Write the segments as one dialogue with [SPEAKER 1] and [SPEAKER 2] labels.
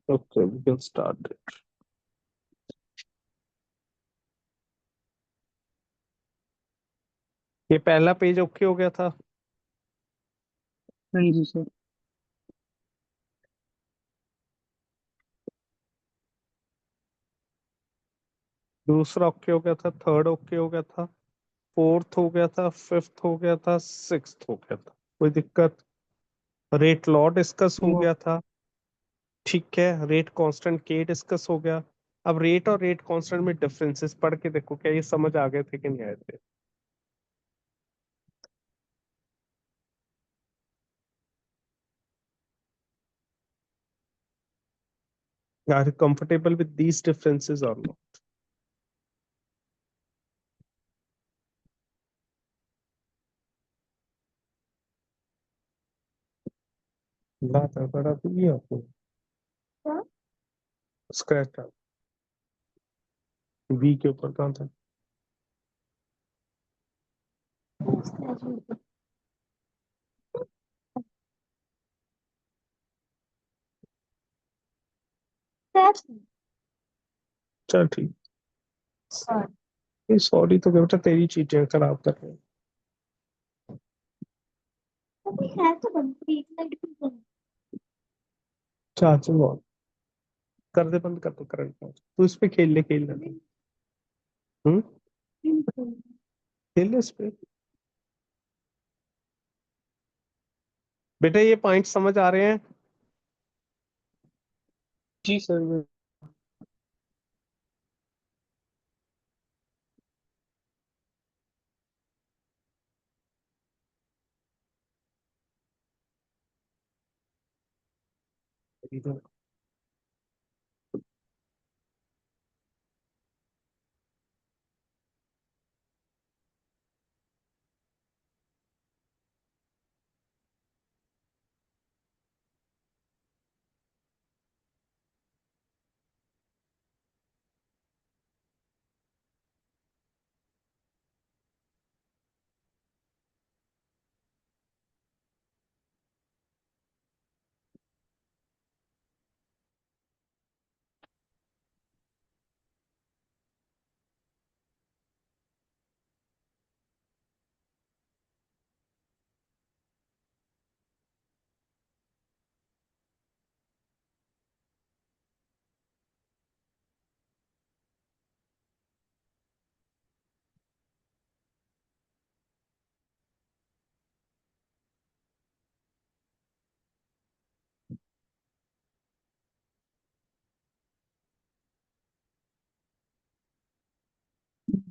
[SPEAKER 1] Okay, we can start it. ये पहला page okay हो गया था।
[SPEAKER 2] हाँ जी सर।
[SPEAKER 1] दूसरा ओके हो गया था, थर्ड ओके हो गया था, फोर्थ हो गया था, फिफ्थ हो गया था, सिक्स्थ हो गया था। कोई दिक्कत? रेट लॉ डिस्कस हो
[SPEAKER 2] वो
[SPEAKER 1] गया था। ठीक है, रेट कांस्टेंट के डिस्कस हो गया। अब रेट और रेट कांस्टेंट में डिफरेंसेस पढ़ के देखो, क्या ये समझ आ गए थे कि नहीं आए थे? Are you comfortable with these differences और नॉट? बात है बड़ा तो ये आपको स्क्रैच था, बी के ऊपर कहाँ था? चल ठीक। सॉरी तो बेटा, तेरी चीजें खराब कर रहे हैं। चाचा बहुत कर दे, बंद कर दो करंट। तू इस पे खेल ले, खेल ले। हम्म, खेल ले इस पे। बेटा ये पॉइंट समझ आ रहे हैं?
[SPEAKER 2] जी सर।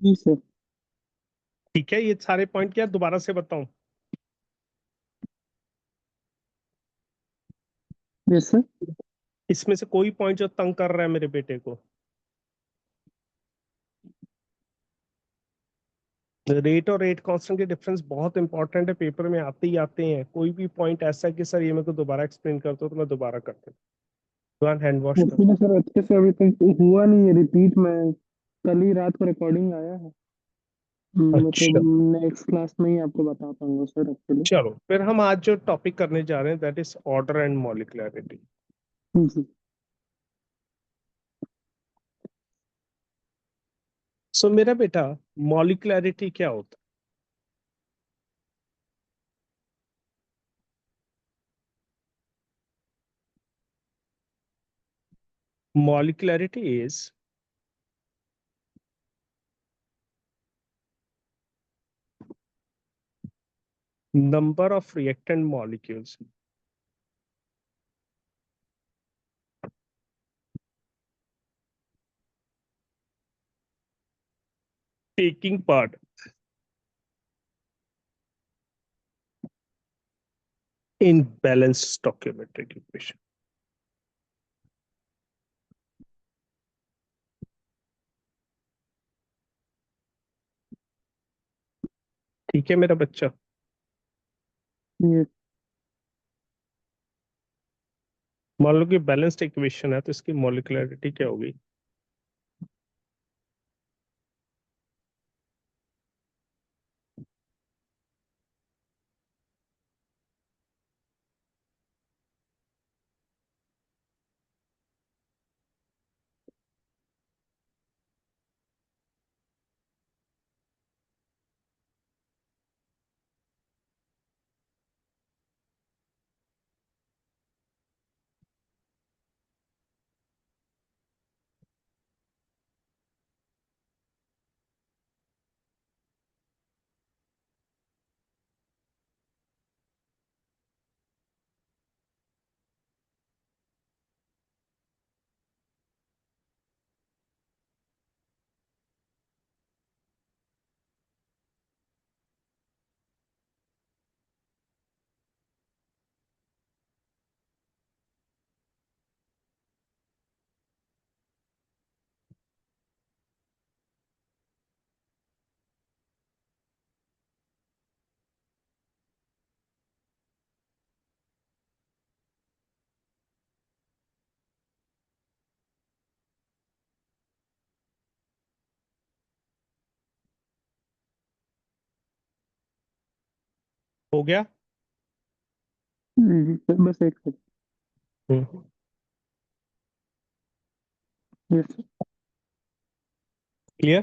[SPEAKER 2] जी सर।
[SPEAKER 1] ठीक है, ये सारे पॉइंट क्या दोबारा से बताऊं?
[SPEAKER 2] Yes sir.
[SPEAKER 1] इसमें से कोई पॉइंट जो तंग कर रहा है मेरे बेटे को? रेट और रेट कांस्टेंट के डिफरेंस बहुत इंपॉर्टेंट है, पेपर में आते ही आते हैं। कोई भी पॉइंट ऐसा है कि सर ये मेरे को दोबारा एक्सप्लेन कर दो, तो मैं दोबारा कर दूँ। हैंड वॉश कर।
[SPEAKER 2] एक्चुअली सर अच्छे से अभी तक हुआ नहीं है रिपीट में। कल ही रात को रिकॉर्डिंग आया है। मतलब
[SPEAKER 1] अच्छा,
[SPEAKER 2] नेक्स्ट क्लास में ही आपको बता पाऊंगा सर एक्चुअली।
[SPEAKER 1] चलो फिर हम आज जो टॉपिक करने जा रहे हैं दैट इज ऑर्डर एंड मॉलिक्युलरिटी।
[SPEAKER 2] जी।
[SPEAKER 1] सो मेरा बेटा, मॉलिक्युलरिटी क्या होता है? मॉलिक्युलरिटी is number of reactant molecules taking part in balanced stoichiometric equation। ठीक है मेरा बच्चा?
[SPEAKER 2] ये
[SPEAKER 1] मान लो कि बैलेंस्ड इक्वेशन है, तो इसकी मॉलिक्युलरिटी क्या होगी? हो गया?
[SPEAKER 2] जी सर, बस एक second.
[SPEAKER 1] Hmm.
[SPEAKER 2] Yes sir.
[SPEAKER 1] Clear?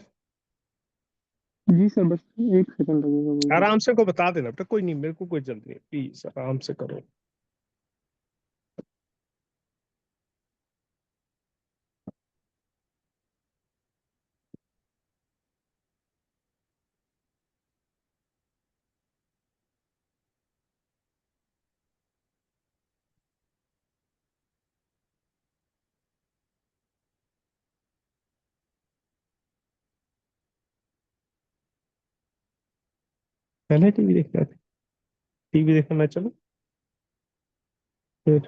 [SPEAKER 2] जी सर, बस एक सेकंड लगेगा मुझे।
[SPEAKER 1] आराम से को बता देना बेटा, कोई नहीं, मेरे को कोई जल्दी नहीं, प्लीज आराम से करो। पहले टीवी देखना था, टीवी देखना मैं चलो फिर।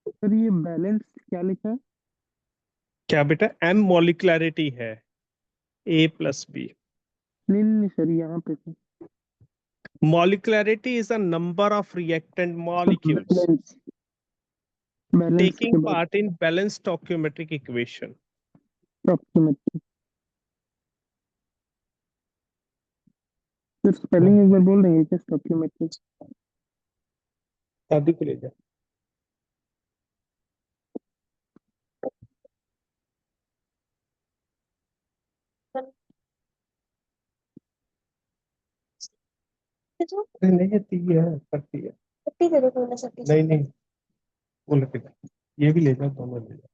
[SPEAKER 2] सर ये बैलेंस क्या लिखा है?
[SPEAKER 1] क्या बेटा? एम मॉलिक्युलरिटी है, A+B।
[SPEAKER 2] नहीं नहीं नहीं सर, यहाँ पे sir.
[SPEAKER 1] Molecularity is a number of reactant molecules
[SPEAKER 2] balance, balance के
[SPEAKER 1] taking
[SPEAKER 2] बाद
[SPEAKER 1] part in balanced stoichiometric equation.
[SPEAKER 2] Approximately. Sir spelling एक बार बोल देंगे क्या? स्टोकियोमेट्री।
[SPEAKER 1] दादी को ले जा। अरे नहीं, ये तीन है, करती है। नहीं नहीं, वो लेके जा, ये भी ले जा, दोनों ले जा।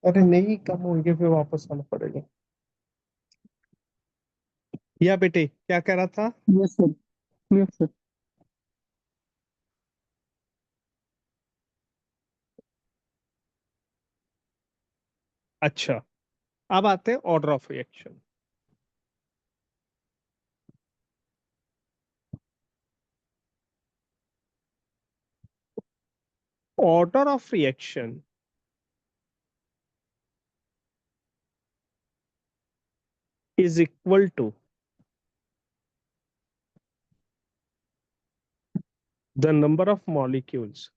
[SPEAKER 1] अरे नहीं, कम होंगे फिर वापस आना पड़ेगा। या बेटे क्या कह रहा था?
[SPEAKER 2] Yes sir. Yes sir.
[SPEAKER 1] अच्छा, अब आते हैं order of reaction. Order of reaction is equal to the number of molecules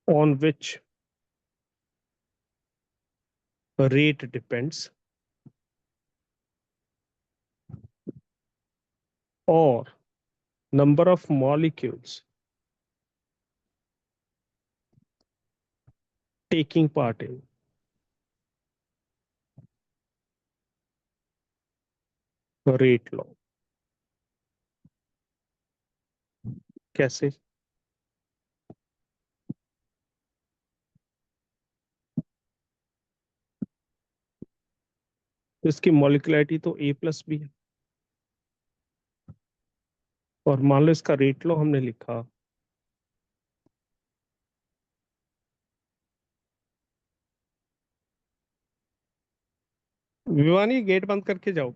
[SPEAKER 1] on which rate depends, or number of molecules taking part in rate law। कैसे? तो इसकी मॉलिक्युलरिटी तो A+B है, और मान लो इसका रेट लो हमने लिखा। विवानी गेट बंद करके जाओ,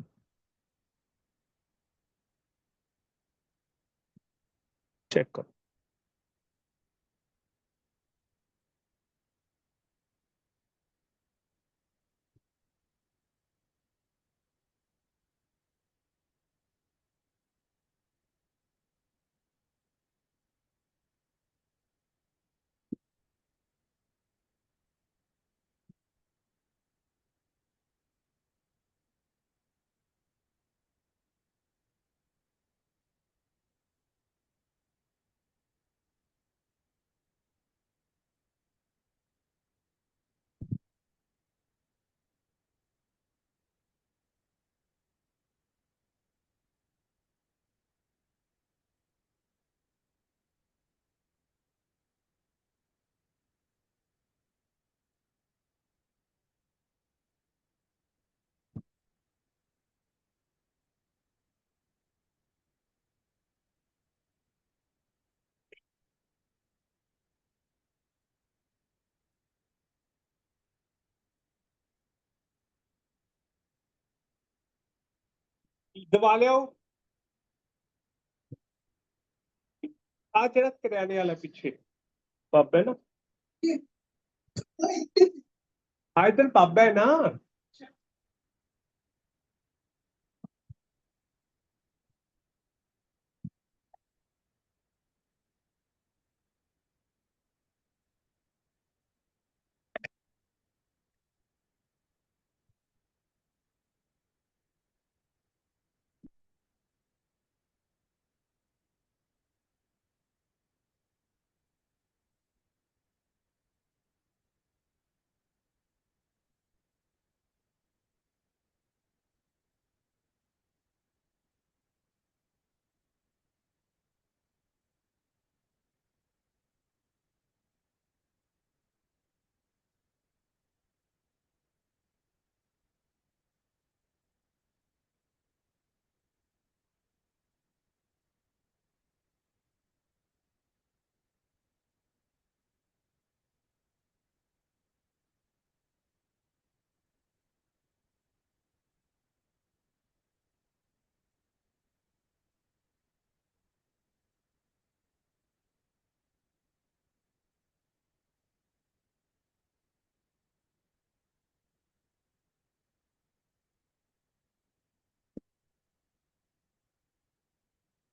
[SPEAKER 1] चेक करो। दबा ले आओ, आज जरा किराने वाला पीछे पब है ना, हाँ इधर पब है ना।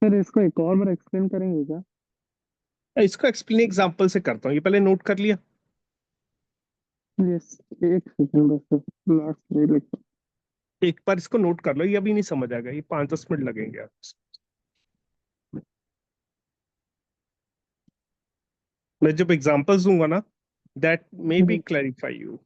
[SPEAKER 2] सर इसको एक और बार एक्सप्लेन करेंगे क्या?
[SPEAKER 1] इसको एक्सप्लेन एग्जांपल से करता हूँ, ये पहले नोट कर लिया।
[SPEAKER 2] यस, एक सेकंड बस सर, लास्ट में लिख।
[SPEAKER 1] एक बार इसको नोट कर लो, ये अभी नहीं समझ आएगा, ये 5-10 मिनट लगेंगे आप। मैं जब एग्जांपल्स दूंगा ना, दैट मे बी
[SPEAKER 2] जी
[SPEAKER 1] clarify you.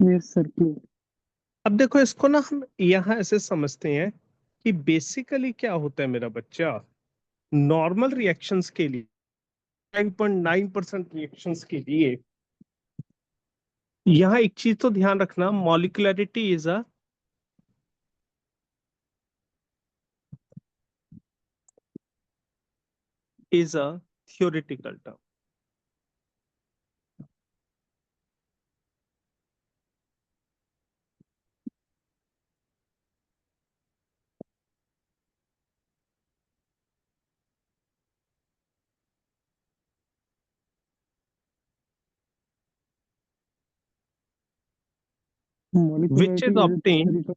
[SPEAKER 2] Yes sir please.
[SPEAKER 1] अब देखो इसको ना हम यहाँ ऐसे समझते हैं कि बेसिकली क्या होता है मेरा बच्चा, नॉर्मल रिएक्शंस के लिए, 9.9% रिएक्शंस के लिए, यहाँ एक चीज तो ध्यान रखना, molecularity is a theoretical term. Which
[SPEAKER 2] molecularity
[SPEAKER 1] is
[SPEAKER 2] is
[SPEAKER 1] obtain
[SPEAKER 2] theory का।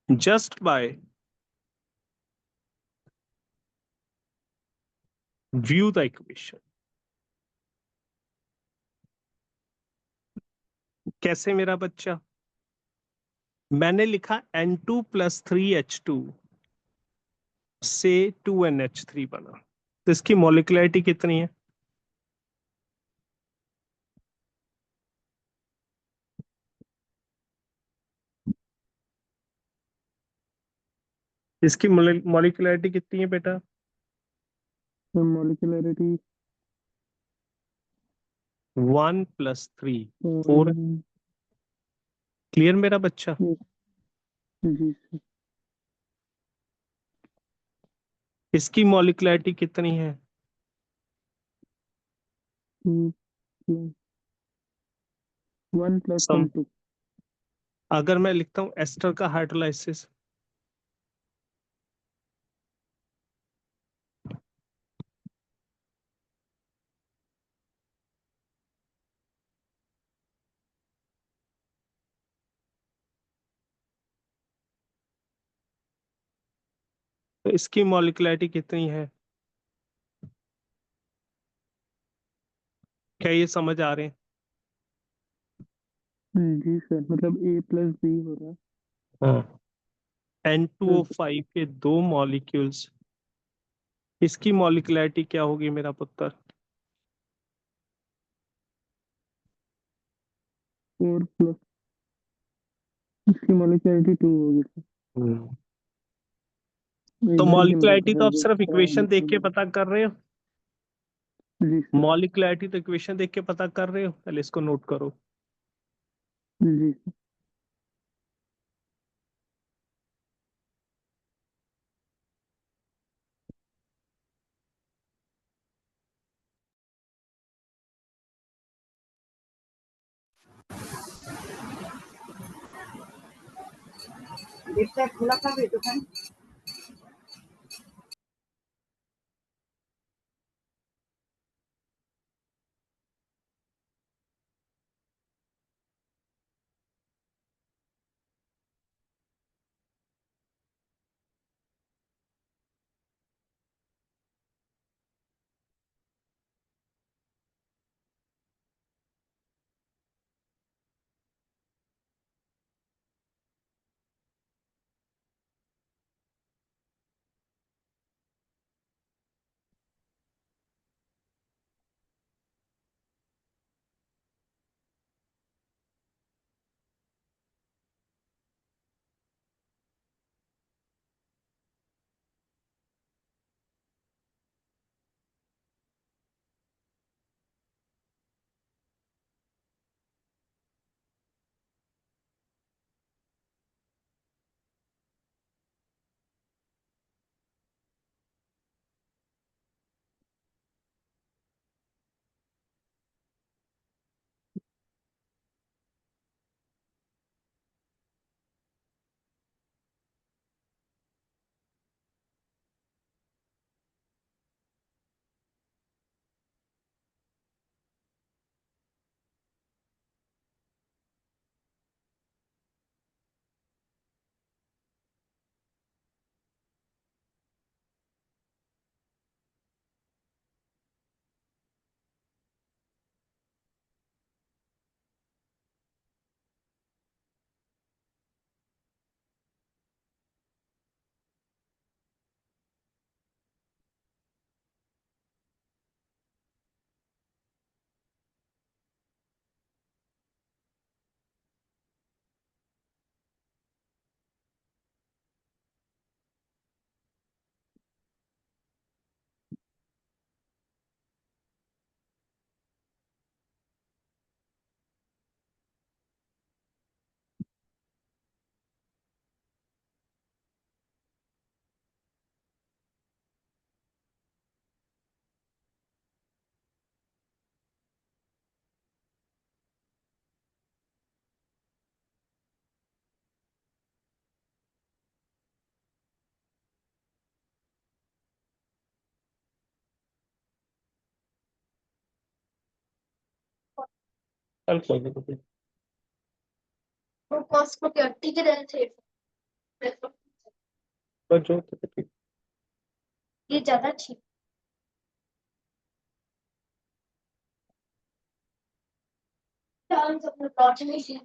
[SPEAKER 1] Just by view the equation. कैसे मेरा बच्चा, मैंने लिखा N2+3H2 से 2NH3 बना, तो इसकी मॉलिक्युलरिटी कितनी है? इसकी मॉलिक्युलरिटी कितनी है बेटा?
[SPEAKER 2] मॉलिक्यूलरिटी
[SPEAKER 1] 1+3, 4। क्लियर मेरा बच्चा?
[SPEAKER 2] जी सर।
[SPEAKER 1] इसकी मॉलिक्युलरिटी कितनी है?
[SPEAKER 2] 1+1
[SPEAKER 1] सम,
[SPEAKER 2] 2।
[SPEAKER 1] अगर मैं लिखता हूं एस्टर का हाइड्रोलाइसिस, तो इसकी मॉलिक्युलरिटी कितनी है? क्या ये समझ आ रहे हैं?
[SPEAKER 2] जी सर, मतलब A+B हो रहा है।
[SPEAKER 1] हाँ।
[SPEAKER 2] प्लस
[SPEAKER 1] N2O5 के दो मॉलिक्यूल्स, इसकी मॉलिक्युलरिटी क्या होगी मेरा पुत्र?
[SPEAKER 2] 4+, इसकी मॉलिक्यूलरिटी 2 होगी सर।
[SPEAKER 1] हम्म। तो
[SPEAKER 2] एक बार के नोट
[SPEAKER 1] मॉलिक्युलरिटी
[SPEAKER 2] है
[SPEAKER 1] तो आप सिर्फ
[SPEAKER 2] दूसरा
[SPEAKER 1] इक्वेशन देख के
[SPEAKER 2] लिखूंगा।
[SPEAKER 1] पता कर रहे हो।
[SPEAKER 2] जी सर।
[SPEAKER 1] मॉलिक्युलरिटी तो इक्वेशन देख के पता कर रहे हो, पहले इसको नोट करो।
[SPEAKER 2] जी सर।
[SPEAKER 3] लिफ्ट खुला था भी दुकान।
[SPEAKER 1] कल खोल दो बेटे।
[SPEAKER 3] वो कॉस्ट को क्या टिके रहे थे
[SPEAKER 1] बस जो तो बेटे।
[SPEAKER 3] ये ज्यादा ठीक हम सब लॉट में से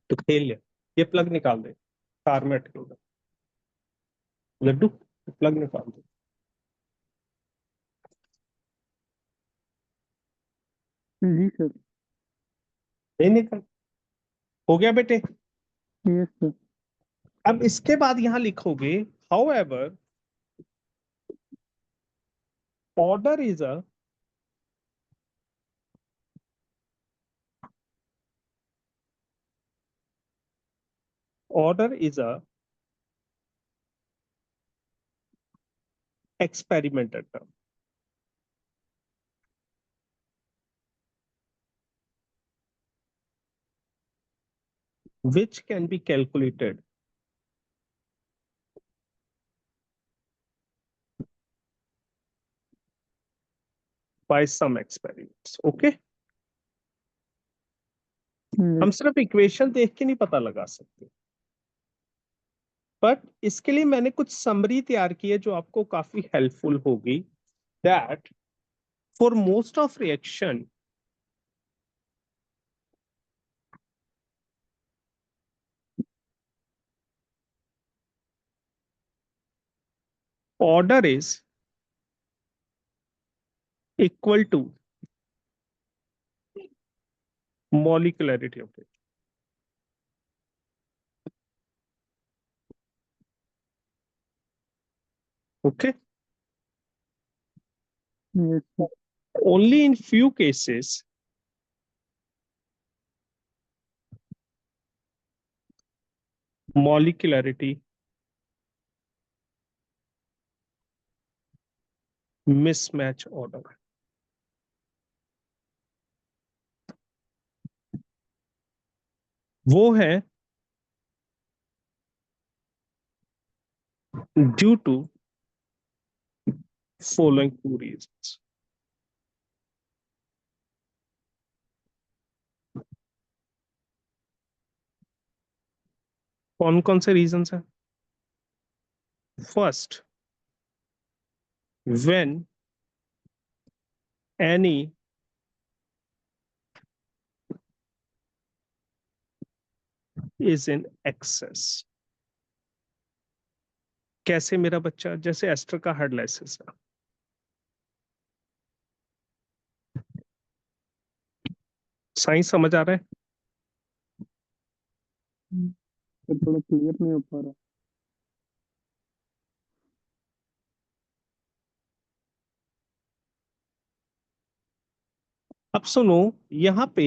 [SPEAKER 1] तो खेल ले, ये प्लग निकाल दे, कार में अटके होगा। लड्डू प्लग निकाल दे।
[SPEAKER 2] जी सर।
[SPEAKER 1] नहीं निकल, हो गया बेटे।
[SPEAKER 2] Yes sir.
[SPEAKER 1] अब इसके बाद यहां लिखोगे how ever order is a order is a experimental term which can be calculated by some experiments. Okay, हम सिर्फ इक्वेशन देख के नहीं पता लगा सकते, बट इसके लिए मैंने कुछ समरी तैयार की है जो आपको काफी हेल्पफुल होगी। That for most of reaction order is equal to molecularity of it. Okay,
[SPEAKER 2] yes sir.
[SPEAKER 1] only in few cases molecularity mismatch order. वो है due to following two reasons. कौन कौन से रीजंस हैं? First, when any is in excess. कैसे मेरा बच्चा? जैसे एस्टर का हार्ड लाइसिस है, साइंस समझ आ रहा है?
[SPEAKER 2] सर थोड़ा क्लियर नहीं हो पा रहा।
[SPEAKER 1] अब सुनो, यहाँ पे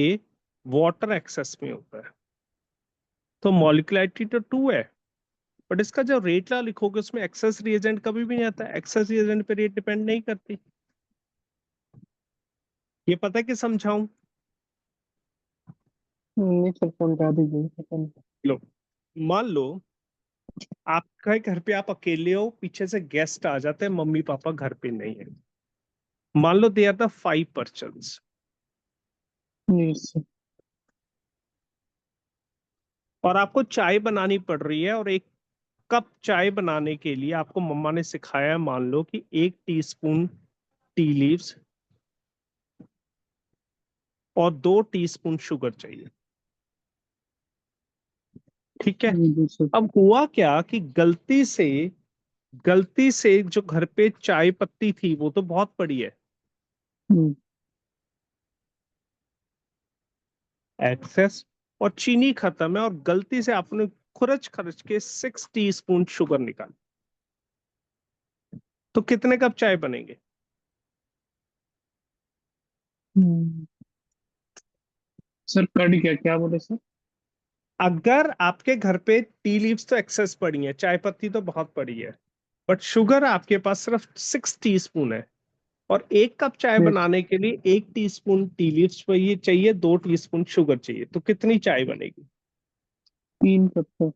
[SPEAKER 1] वाटर एक्सेस में होता है तो मॉलिक्युलरिटी तो 2 है, बट इसका जो रेट ला लिखोगे उसमें एक्सेस रिएजेंट कभी भी नहीं आता। एक्सेस रिएजेंट पे रेट डिपेंड नहीं करती। ये पता है कि समझाऊं?
[SPEAKER 2] नहीं सर, समझा दीजिए, पता नहीं।
[SPEAKER 1] लो, मान लो आपके घर पे आप अकेले हो, पीछे से गेस्ट आ जाते हैं, मम्मी पापा घर पे नहीं है। मान लो they are the 5 persons,
[SPEAKER 2] yes sir.
[SPEAKER 1] और आपको चाय बनानी पड़ रही है, और एक कप चाय बनाने के लिए आपको मम्मा ने सिखाया है, मान लो कि 1 टीस्पून टी लीव्स और 2 टीस्पून शुगर चाहिए। ठीक है,
[SPEAKER 2] जी सर।
[SPEAKER 1] अब हुआ क्या कि गलती से जो घर पे चाय पत्ती थी वो तो बहुत पड़ी है,
[SPEAKER 2] हम्म,
[SPEAKER 1] एक्सेस, और चीनी खत्म है, और गलती से आपने खुरच खर्च के 6 टीस्पून शुगर निकाल, तो कितने कप चाय बनेंगे?
[SPEAKER 2] हम्म। सर कट गया, क्या बोले सर?
[SPEAKER 1] अगर आपके घर पे टी लीव्स तो एक्सेस पड़ी है, चाय पत्ती तो बहुत पड़ी है, बट शुगर आपके पास सिर्फ 6 टीस्पून है, और 1 कप चाय
[SPEAKER 2] यस।
[SPEAKER 1] बनाने के लिए 1 टीस्पून टी लीव्स चाहिए, 2 टीस्पून शुगर चाहिए, तो कितनी चाय बनेगी?
[SPEAKER 2] 3 cup sir.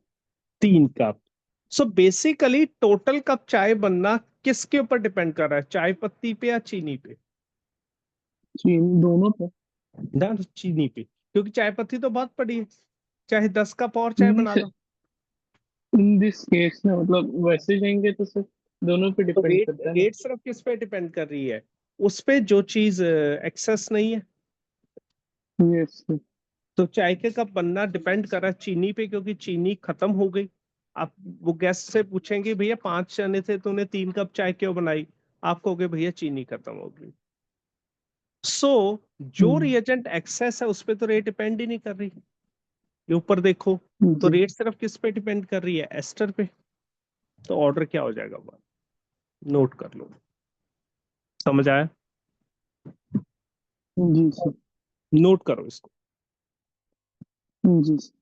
[SPEAKER 1] 3 cup. So basically total cup चाय बनना किसके ऊपर डिपेंड कर रहा है, चाय पत्ती पे या चीनी पे?
[SPEAKER 2] दोनों पे।
[SPEAKER 1] डाल दो चीनी पे, क्योंकि चाय पत्ती तो बहुत पड़ी है, चाहे 10 कप और चाय
[SPEAKER 2] नहीं
[SPEAKER 1] बना
[SPEAKER 2] sir,
[SPEAKER 1] low.
[SPEAKER 2] In this case में मतलब वैसे जाएंगे तो सर दोनों पे
[SPEAKER 1] तो
[SPEAKER 2] डिपेंड
[SPEAKER 1] रेट
[SPEAKER 2] करता है ना।
[SPEAKER 1] रेट सिर्फ किस पे डिपेंड कर रही है? उस पे जो चीज एक्सेस नहीं है।
[SPEAKER 2] Yes sir.
[SPEAKER 1] तो चाय के कप बनना डिपेंड कर रहा है चीनी पे, क्योंकि चीनी खत्म हो गई। आप वो गेस्ट से पूछेंगे भैया 5 चने थे तूने 3 कप चाय क्यों बनाई, आप कहोगे भैया चीनी खत्म हो गई। सो जो रिएजेंट एक्सेस है उस पे तो रेट डिपेंड ही नहीं कर रही। ये ऊपर देखो, तो
[SPEAKER 2] जी
[SPEAKER 1] रेट सिर्फ किस पे डिपेंड कर रही है? एस्टर पे। तो ऑर्डर क्या हो जाएगा वो नोट कर लो। समझ आया?
[SPEAKER 2] जी सर।
[SPEAKER 1] नोट करो इसको।
[SPEAKER 2] जी सर।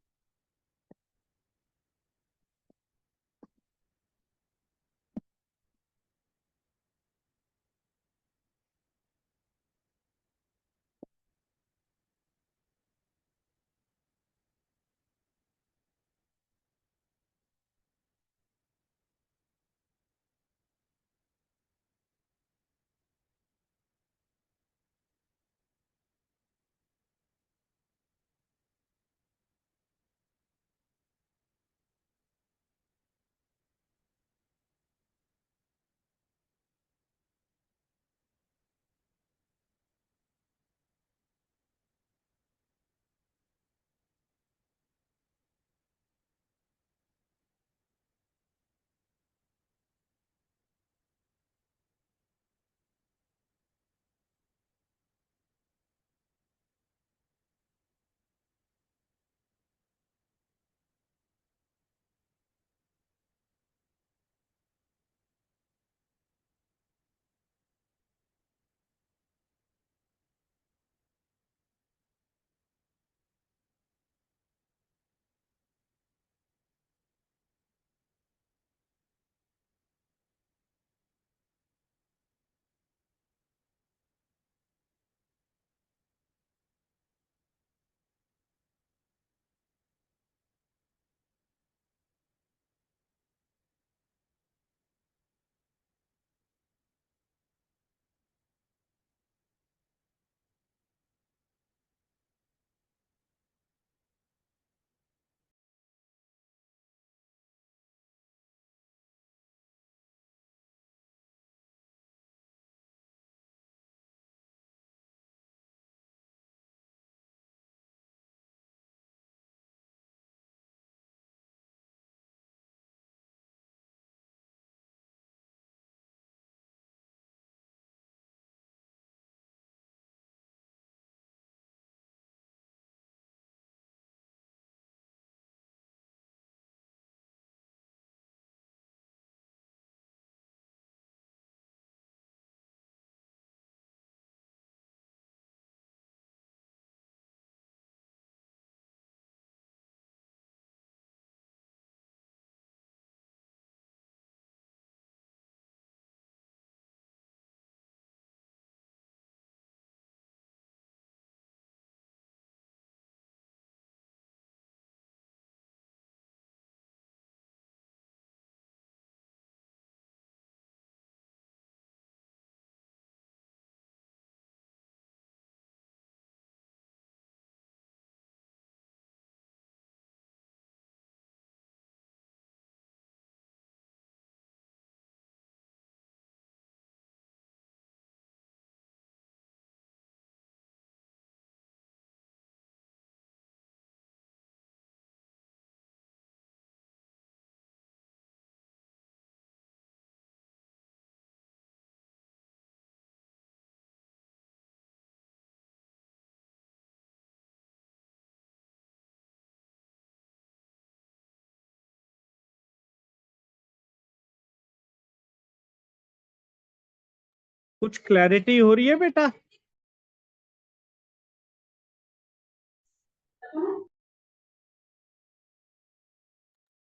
[SPEAKER 1] कुछ क्लैरिटी हो रही है बेटा?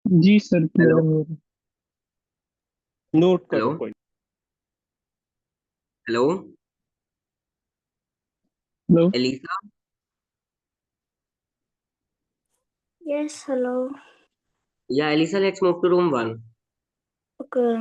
[SPEAKER 2] जी सर, क्लियर
[SPEAKER 4] हेलो
[SPEAKER 2] हो रहा
[SPEAKER 1] नोट
[SPEAKER 4] हेलो
[SPEAKER 1] करो कोई।
[SPEAKER 4] हेलो
[SPEAKER 2] है। हेलो।
[SPEAKER 4] एलिसा।
[SPEAKER 3] Yes, hello.
[SPEAKER 4] या Elisa, let's move to room 1.
[SPEAKER 3] Okay.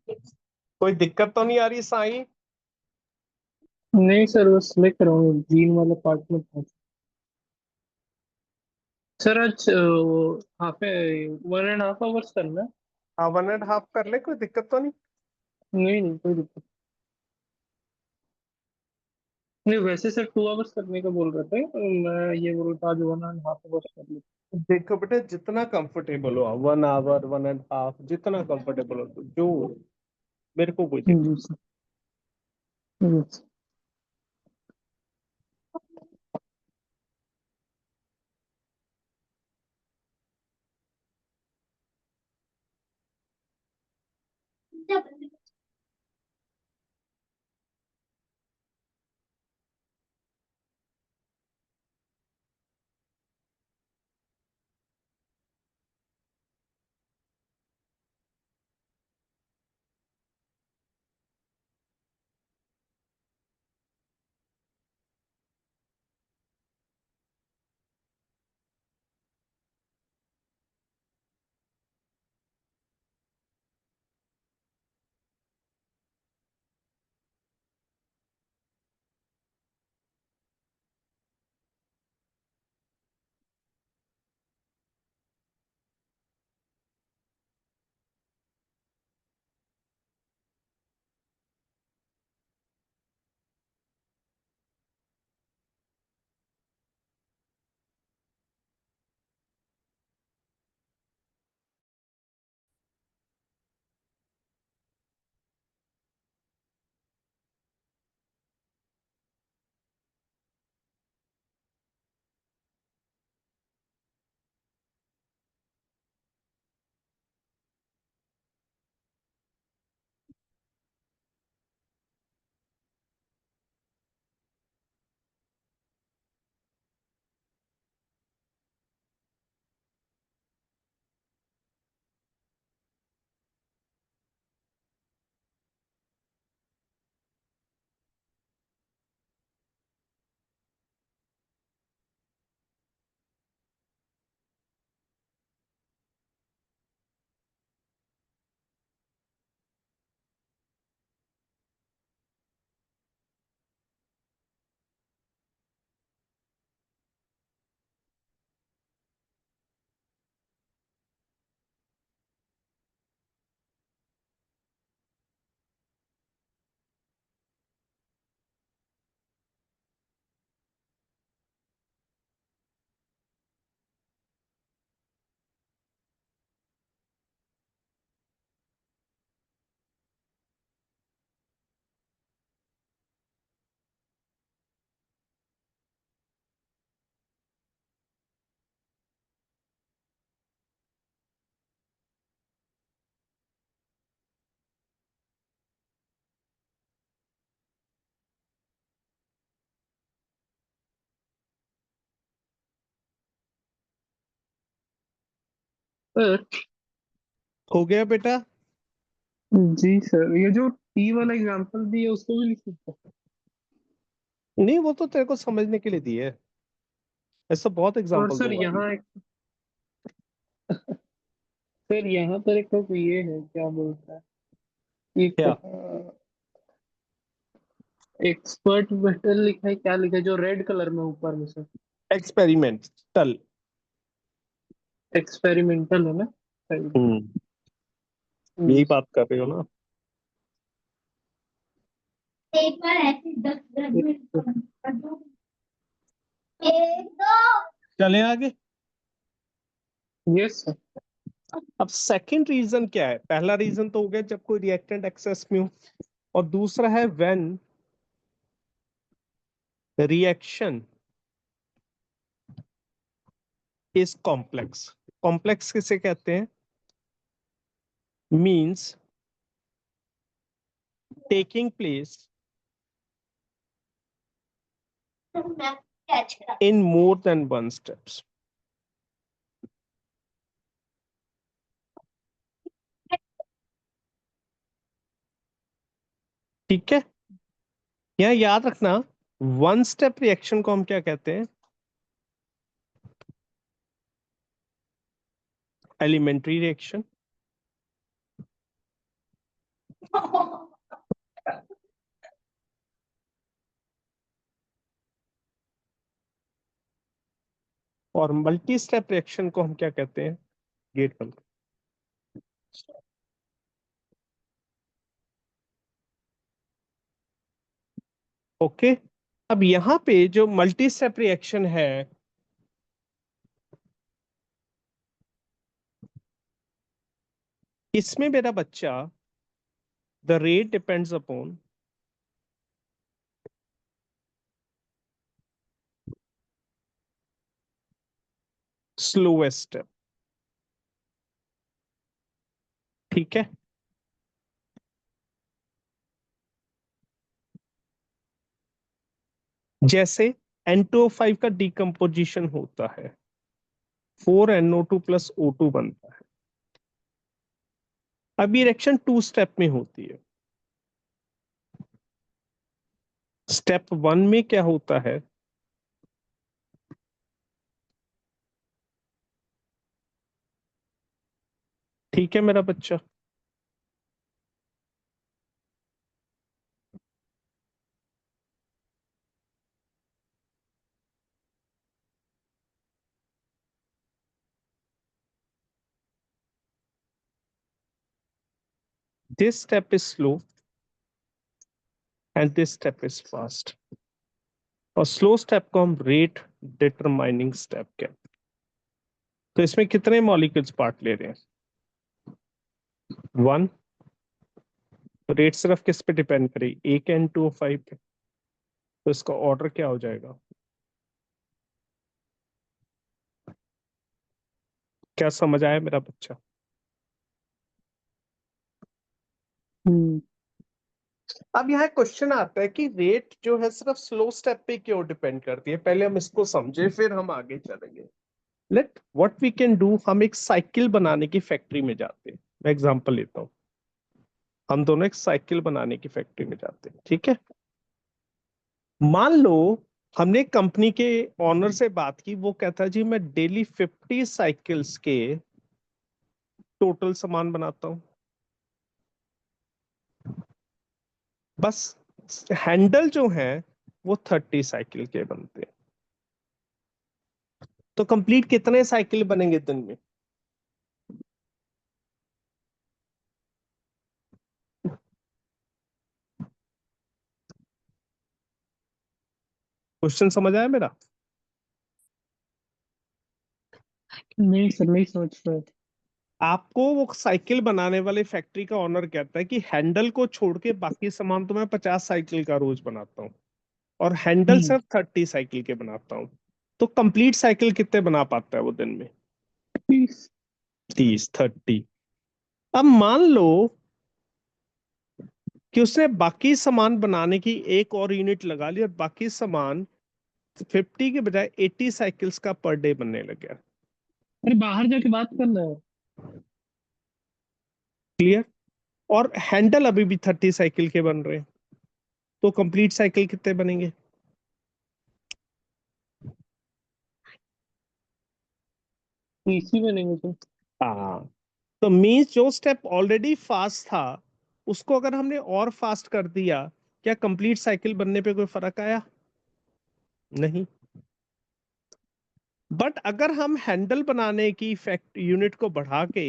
[SPEAKER 1] कोई दिक्कत तो नहीं आ रही साईं?
[SPEAKER 2] नहीं सर, बस लिख रहा हूँ, ग्रीन वाले पार्ट में था। सर आज हाफ 1.5 आवर्स करना है।
[SPEAKER 1] हाँ 1.5 कर ले, कोई दिक्कत तो नहीं?
[SPEAKER 2] नहीं नहीं, कोई दिक्कत नहीं। वैसे सर 2 आवर्स करने का बोल रहे थे, मैं ये बोल रहा था आज 1.5 आवर्स कर लेते।
[SPEAKER 1] देखो बेटा, जितना कंफर्टेबल हो, 1 आवर 1.5, जितना कंफर्टेबल हो तो जो, मेरे को कोई दिक्कत।
[SPEAKER 2] जी सर। जी सर। सर।
[SPEAKER 1] हो गया बेटा?
[SPEAKER 2] जी सर, ये जो टी वाला एग्जांपल दिया उसको भी लिख सकते हैं?
[SPEAKER 1] नहीं, वो तो तेरे को समझने के लिए दी है, ऐसा बहुत
[SPEAKER 2] और
[SPEAKER 1] एग्जांपल
[SPEAKER 2] सर
[SPEAKER 1] दूंगा।
[SPEAKER 2] यहाँ एक, सर यहाँ पर एक तो ये है, क्या बोलता है, एक
[SPEAKER 1] क्या?
[SPEAKER 2] एक्सपर्ट मेटल लिखा है, क्या लिखा है जो रेड कलर में ऊपर में सर?
[SPEAKER 1] एक्सपेरिमेंटल।
[SPEAKER 2] एक्सपेरिमेंटल है ना? सही।
[SPEAKER 1] यही
[SPEAKER 2] जी
[SPEAKER 1] बात कर रहे हो ना?
[SPEAKER 3] एक बार ऐसे 10 मिनट
[SPEAKER 2] सर।
[SPEAKER 3] कर दो। एक दो।
[SPEAKER 1] चले आगे।
[SPEAKER 2] Yes sir.
[SPEAKER 1] अब सेकंड रीजन क्या है? पहला रीजन तो हो गया जब कोई रिएक्टेंट एक्सेस में हो, और दूसरा है when reaction is complex. Complex किसे कहते हैं? मींस टेकिंग प्लेस
[SPEAKER 3] मैं कैच करा।
[SPEAKER 1] इन मोर देन वन स्टेप्स। ठीक है, यहाँ याद रखना, वन स्टेप रिएक्शन को हम क्या कहते हैं? Elementary reaction. और मल्टी स्टेप रिएक्शन को हम क्या कहते हैं? गेट बंद। ओके, अब यहां पे जो मल्टी स्टेप रिएक्शन है, इसमें मेरा बच्चा the rate depends upon slowest step. ठीक है, जैसे N2O5 का डिकम्पोजिशन होता है, 4NO2 प्लस O2 बनता है। अब ये रिएक्शन 2 स्टेप में होती है। स्टेप 1 में क्या होता है? ठीक है मेरा बच्चा, this step is slow and this step is fast, और स्लो स्टेप को हम रेट डिटरमाइनिंग स्टेप कहते हैं। तो इसमें कितने मॉलिक्यूल्स पार्ट ले रहे हैं? 1। रेट सिर्फ किस पे डिपेंड करेगी? एक N2O5 पे। तो इसका ऑर्डर क्या हो जाएगा? क्या समझ आया मेरा बच्चा? अब यहाँ क्वेश्चन आता है कि रेट जो है सिर्फ स्लो स्टेप पे क्यों डिपेंड करती है। पहले हम इसको समझे, फिर हम आगे चलेंगे। Let what we can do, हम एक साइकिल बनाने की फैक्ट्री में जाते हैं। मैं एग्जांपल लेता हूँ, हम दोनों एक साइकिल बनाने की फैक्ट्री में जाते हैं। ठीक है, मान लो हमने कंपनी के ऑनर से बात की, वो कहता है जी मैं डेली 50 साइकिल्स के टोटल सामान बनाता हूं, बस हैंडल जो है वो 30 साइकिल के बनते हैं। तो कंप्लीट कितने साइकिल बनेंगे दिन में? क्वेश्चन समझ आया मेरा?
[SPEAKER 2] नहीं सर, नहीं समझ पाए।
[SPEAKER 1] आपको वो साइकिल बनाने वाले फैक्ट्री का ऑनर कहता है कि हैंडल को छोड़ के बाकी सामान तो मैं 50 साइकिल का रोज बनाता हूँ, और हैंडल
[SPEAKER 2] हम्म,
[SPEAKER 1] सिर्फ 30 साइकिल के बनाता हूँ। तो कंप्लीट साइकिल कितने बना पाता है वो दिन में?
[SPEAKER 2] 30।
[SPEAKER 1] 30। अब मान लो कि उसने बाकी सामान बनाने की एक और यूनिट लगा ली, और बाकी सामान 50 के बजाय 80 साइकिल्स का पर डे बनने लग गया।
[SPEAKER 2] अरे बाहर जाके बात करना है।
[SPEAKER 1] क्लियर? और हैंडल अभी भी 30 साइकिल के बन रहे हैं, तो कंप्लीट साइकिल कितने बनेंगे?
[SPEAKER 2] 30 ही बनेंगे सर।
[SPEAKER 1] हाँ, तो मीन्स जो स्टेप ऑलरेडी फास्ट था, उसको अगर हमने और फास्ट कर दिया, क्या कंप्लीट साइकिल बनने पे कोई फर्क आया? नहीं। बट अगर हम हैंडल बनाने की फैक्ट यूनिट को बढ़ा के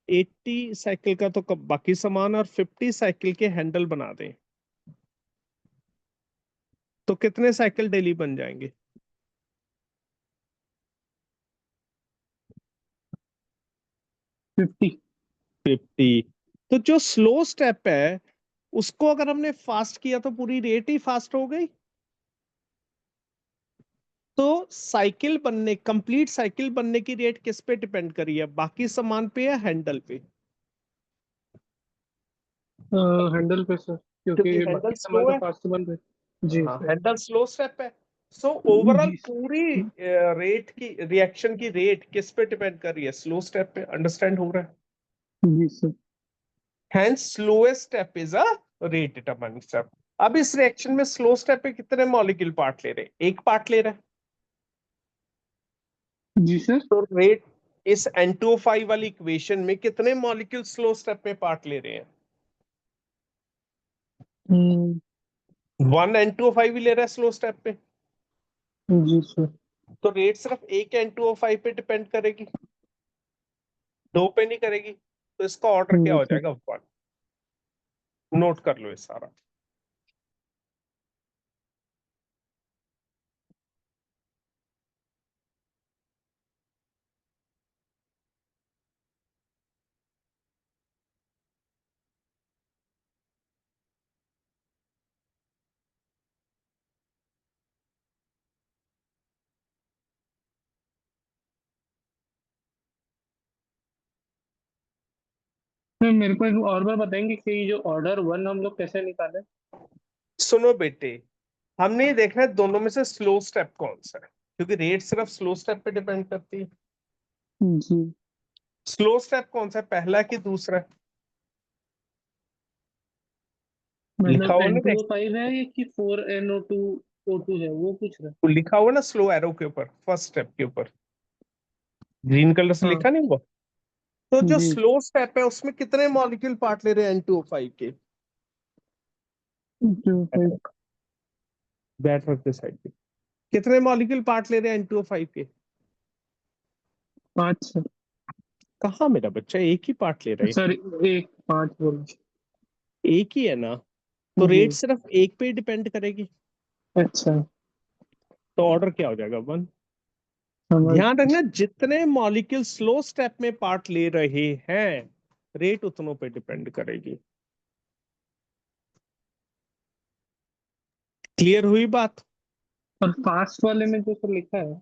[SPEAKER 1] 80 साइकिल का तो बाकी सामान और 50 साइकिल के हैंडल बना दें, तो कितने साइकिल डेली बन जाएंगे?
[SPEAKER 2] 50।
[SPEAKER 1] 50। तो जो स्लो स्टेप है, उसको अगर हमने फास्ट किया तो पूरी रेट ही फास्ट हो गई। तो साइकिल बनने, कंप्लीट साइकिल बनने की रेट किस पे डिपेंड करी है? बाकी सामान पे या हैंडल पे?
[SPEAKER 2] हैंडल पे सर,
[SPEAKER 1] क्योंकि
[SPEAKER 2] क्योंकि
[SPEAKER 1] हैंडल
[SPEAKER 2] बाकी सामान
[SPEAKER 1] स्लो
[SPEAKER 2] तो
[SPEAKER 1] है।
[SPEAKER 2] फास्ट बन रहे। जी
[SPEAKER 1] हाँ,
[SPEAKER 2] सर।
[SPEAKER 1] हैंडल स्लो स्टेप है। सो ओवरऑल
[SPEAKER 2] जी
[SPEAKER 1] पूरी रेट की, रिएक्शन की रेट किस पे डिपेंड कर रही है? स्लो स्टेप पे। अंडरस्टैंड हो रहा है?
[SPEAKER 2] जी sir.
[SPEAKER 1] Hence slowest step is a rate determining step. अब इस रिएक्शन में स्लो स्टेप पे कितने मॉलिक्यूल पार्ट ले रहे हैं? एक पार्ट ले रहा है।
[SPEAKER 2] जी सर।
[SPEAKER 1] तो रेट इस N2O5 वाली इक्वेशन में कितने मॉलिक्यूल स्लो स्टेप में पार्ट ले रहे हैं?
[SPEAKER 2] हम्म,
[SPEAKER 1] 1 N2O5 ही ले रहा है स्लो स्टेप पे।
[SPEAKER 2] जी सर।
[SPEAKER 1] तो रेट सिर्फ एक N2O5 पे डिपेंड करेगी, दो पे नहीं करेगी। तो इसका ऑर्डर क्या हो
[SPEAKER 2] सर।
[SPEAKER 1] जाएगा? 1। नोट कर लो ये सारा।
[SPEAKER 2] तो मेरे को एक और बार बताएंगे कि जो ऑर्डर वन हम लोग कैसे निकालें?
[SPEAKER 1] सुनो बेटे, हमने ये देखना है दोनों में से स्लो स्टेप कौन सा है, क्योंकि रेट सिर्फ स्लो स्टेप पे डिपेंड करती है।
[SPEAKER 2] जी।
[SPEAKER 1] स्लो स्टेप कौन सा है, पहला कि दूसरा है? लिखा
[SPEAKER 2] मतलब
[SPEAKER 1] हुआ
[SPEAKER 2] एन
[SPEAKER 1] ना,
[SPEAKER 2] टू ओ फाइव है या कि फोर एन ओ टू है, वो पूछ रहा
[SPEAKER 1] वो लिखा हुआ ना स्लो एरो के ऊपर, फर्स्ट स्टेप के ऊपर ग्रीन कलर से
[SPEAKER 2] है। हाँ।
[SPEAKER 1] लिखा नहीं हुआ? तो जो
[SPEAKER 2] जी।
[SPEAKER 1] स्लो स्टेप है उसमें कितने मॉलिक्यूल पार्ट ले रहे हैं N2O5 के?
[SPEAKER 2] जो फाइव।
[SPEAKER 1] बैठ रखते साइड पे। कितने मॉलिक्यूल पार्ट ले रहे हैं N2O5 के?
[SPEAKER 2] पाँच सर।
[SPEAKER 1] कहाँ मेरा बच्चा, एक ही पार्ट ले रहे हैं।
[SPEAKER 2] सर एक पाँच बोलो।
[SPEAKER 1] एक ही है ना? तो
[SPEAKER 2] जी।
[SPEAKER 1] रेट सिर्फ एक पे डिपेंड करेगी।
[SPEAKER 2] अच्छा।
[SPEAKER 1] तो ऑर्डर क्या हो जाएगा? 1।
[SPEAKER 2] समझ।
[SPEAKER 1] ध्यान रखना, जितने मॉलिक्यूल स्लो स्टेप में पार्ट ले रहे हैं, रेट उतनों पे डिपेंड करेगी। क्लियर हुई बात?
[SPEAKER 2] और फास्ट वाले में जो सर लिखा है,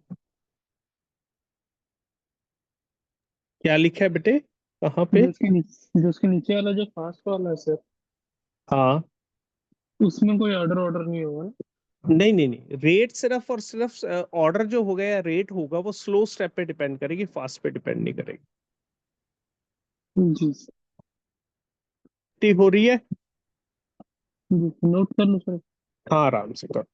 [SPEAKER 1] क्या लिखा है बेटे, कहाँ पे?
[SPEAKER 2] जो उसके नीचे वाला जो फास्ट वाला है सर,
[SPEAKER 1] हाँ।
[SPEAKER 2] उसमें कोई ऑर्डर ऑर्डर नहीं होगा ना?
[SPEAKER 1] नहीं नहीं नहीं, रेट सिर्फ और सिर्फ ऑर्डर जो होगा या रेट होगा वो स्लो स्टेप पे डिपेंड करेगी, फास्ट पे डिपेंड नहीं करेगी।
[SPEAKER 2] जी।
[SPEAKER 1] ठीक हो रही है?
[SPEAKER 2] जी नोट कर लो सर।
[SPEAKER 1] हाँ, आराम से करो।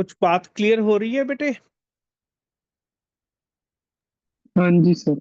[SPEAKER 1] कुछ बात क्लियर हो रही है बेटे?
[SPEAKER 2] हाँ जी सर।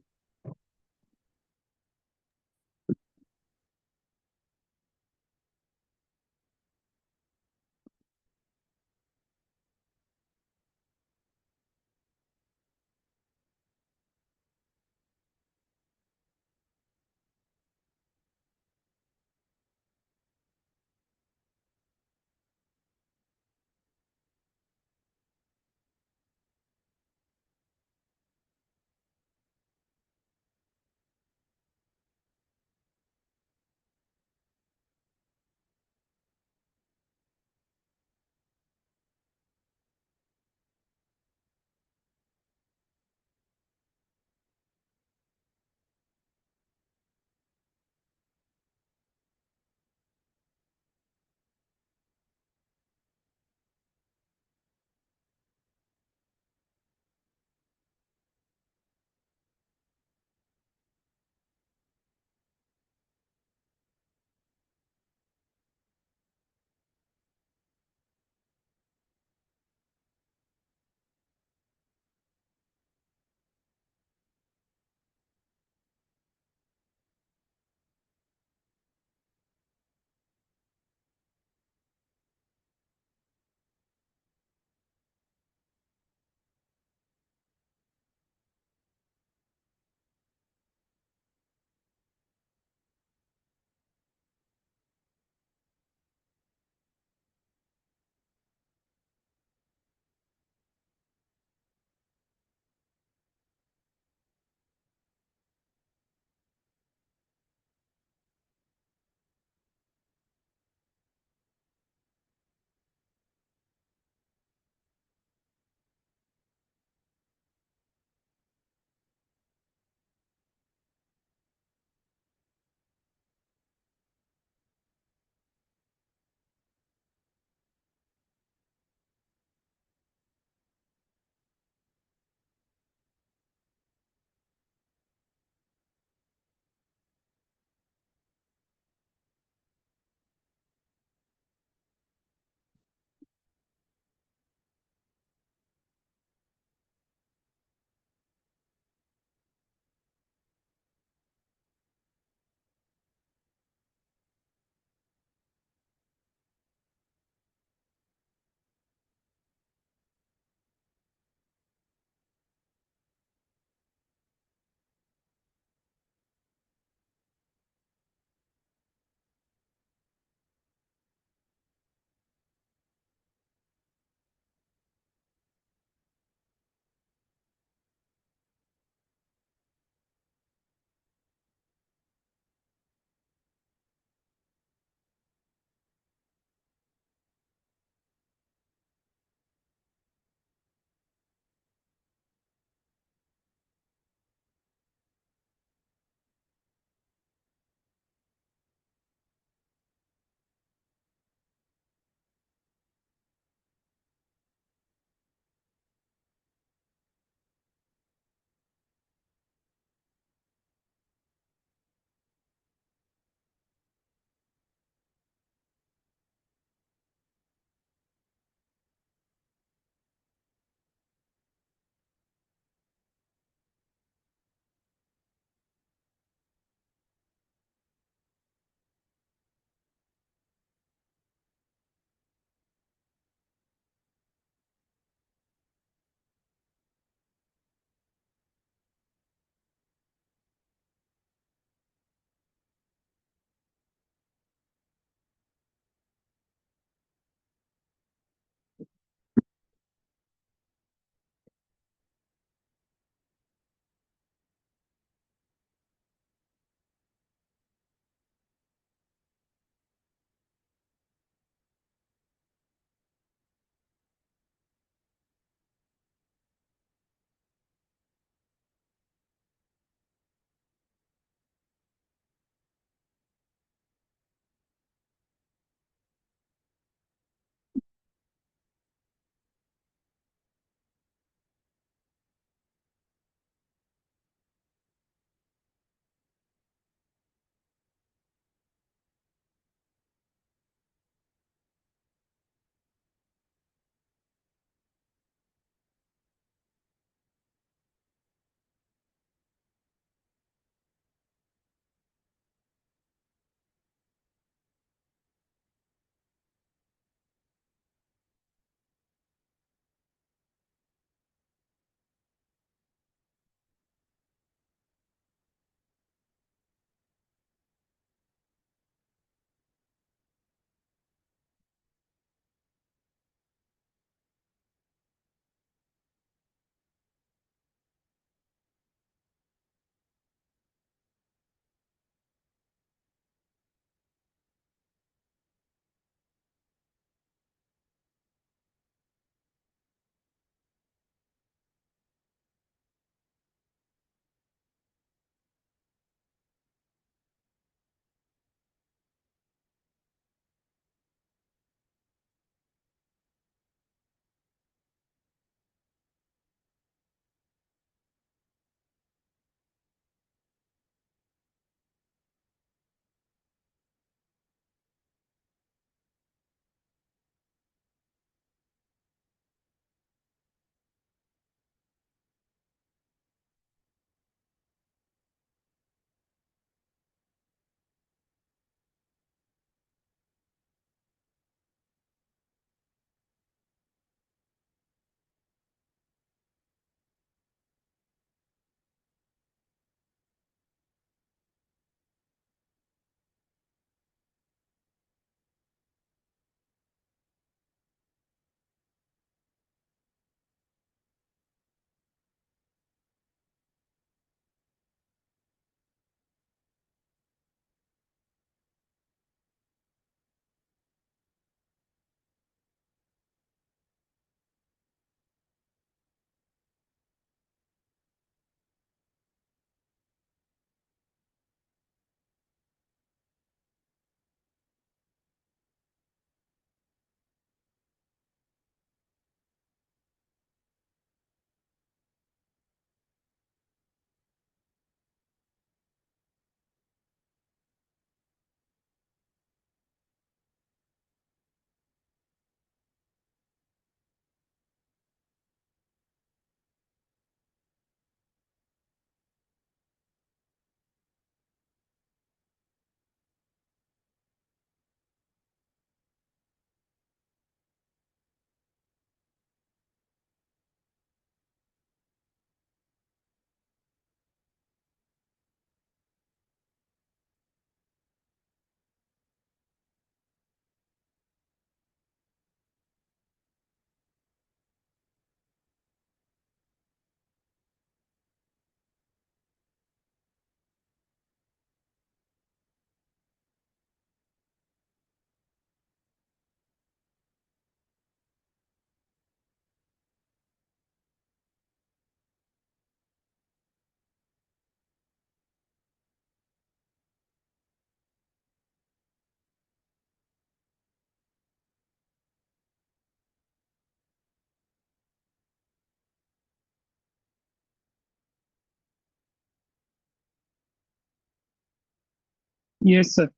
[SPEAKER 2] Yes sir.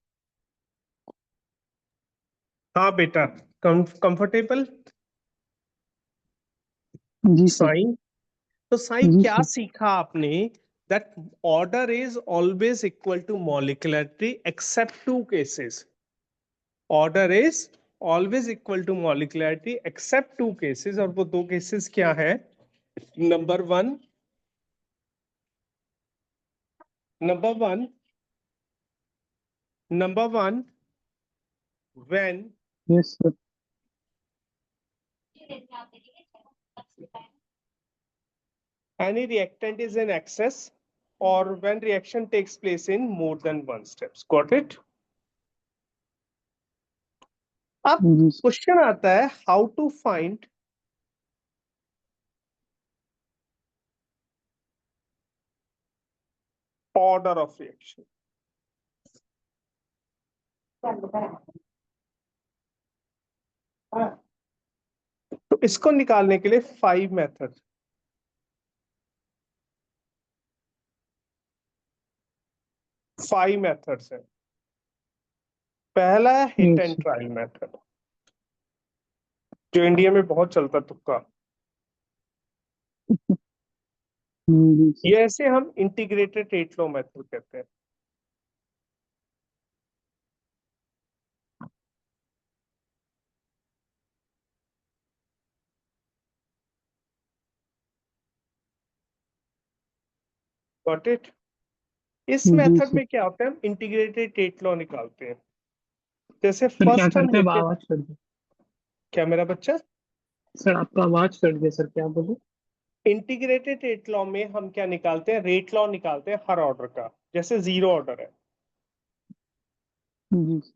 [SPEAKER 1] हाँ बेटा, कंफर्टेबल।
[SPEAKER 2] जी सर।
[SPEAKER 1] साइन, तो साई
[SPEAKER 2] जी
[SPEAKER 1] क्या
[SPEAKER 2] सर।
[SPEAKER 1] सीखा आपने? That order is always equal to molecularity except two cases. Order is always equal to molecularity except two cases, और वो दो केसेस क्या है? Number one, number one, number one, when
[SPEAKER 2] yes sir.
[SPEAKER 1] any reactant is in excess or when reaction takes place in more than one steps. Got it? अब
[SPEAKER 2] जी sir.
[SPEAKER 1] Question आता है, how to find order of reaction. तो इसको निकालने के लिए 5 method, 5 methods है। पहला है hit
[SPEAKER 2] yes
[SPEAKER 1] and
[SPEAKER 2] sir.
[SPEAKER 1] Trial method, जो इंडिया में बहुत चलता तुक्का।
[SPEAKER 2] जी सर।
[SPEAKER 1] ये ऐसे हम इंटीग्रेटेड रेट लॉ मेथड कहते हैं। Got it? इस
[SPEAKER 2] जी
[SPEAKER 1] मेथड
[SPEAKER 2] सर।
[SPEAKER 1] में क्या होता है, हम इंटीग्रेटेड रेट लॉ निकालते हैं। जैसे
[SPEAKER 2] सर क्या
[SPEAKER 1] फर्स्ट हम
[SPEAKER 2] करते हैं, अब
[SPEAKER 1] लेते हैं,
[SPEAKER 2] आवाज कर दे।
[SPEAKER 1] क्या मेरा बच्चा?
[SPEAKER 2] सर आपका आवाज कट गया सर, क्या बोले?
[SPEAKER 1] इंटीग्रेटेड रेट लॉ में हम क्या निकालते हैं? रेट लॉ निकालते हैं हर ऑर्डर का। जैसे जीरो ऑर्डर है,
[SPEAKER 2] जी सर।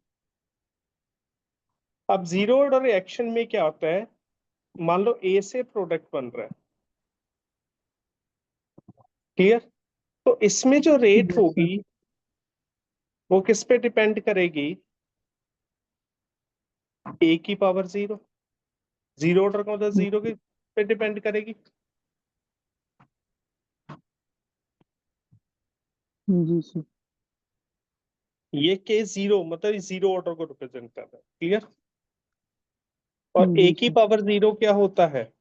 [SPEAKER 1] अब जीरो ऑर्डर रिएक्शन में क्या होता है? मान लो ए से प्रोडक्ट बन रहा है, क्लियर? तो इसमें जो रेट
[SPEAKER 2] यस सर।
[SPEAKER 1] होगी वो किस पे डिपेंड करेगी? ए की पावर जीरो। जीरो ऑर्डर का मतलब जीरो के पे डिपेंड करेगी।
[SPEAKER 2] जी सर।
[SPEAKER 1] ये केस जीरो मतलब जीरो ऑर्डर को रिप्रेजेंट कर रहा है, क्लियर? और ए
[SPEAKER 2] जी
[SPEAKER 1] की
[SPEAKER 2] सर।
[SPEAKER 1] पावर जीरो क्या होता है?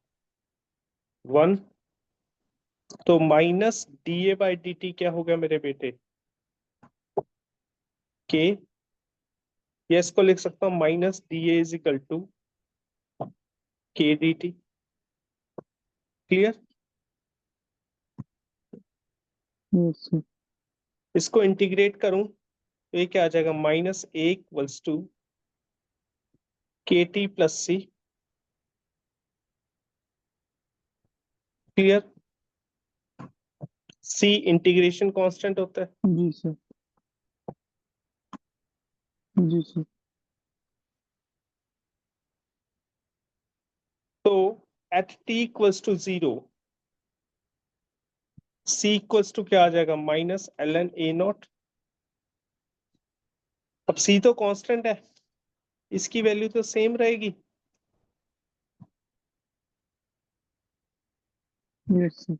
[SPEAKER 1] 1। तो minus D A by D T क्या हो गया मेरे बेटे? के। या इसको लिख सकता हूं minus D A is equal to K D T. Clear?
[SPEAKER 2] Yes sir.
[SPEAKER 1] इसको इंटीग्रेट करूं तो ये क्या आ जाएगा? Minus A equals to K T plus C. Clear? C integration constant होता है।
[SPEAKER 2] जी सर। जी सर।
[SPEAKER 1] तो at T equals to zero, C equals to क्या आ जाएगा? Minus L N A naught. अब सी तो कांस्टेंट है, इसकी वैल्यू तो सेम रहेगी।
[SPEAKER 2] Yes sir.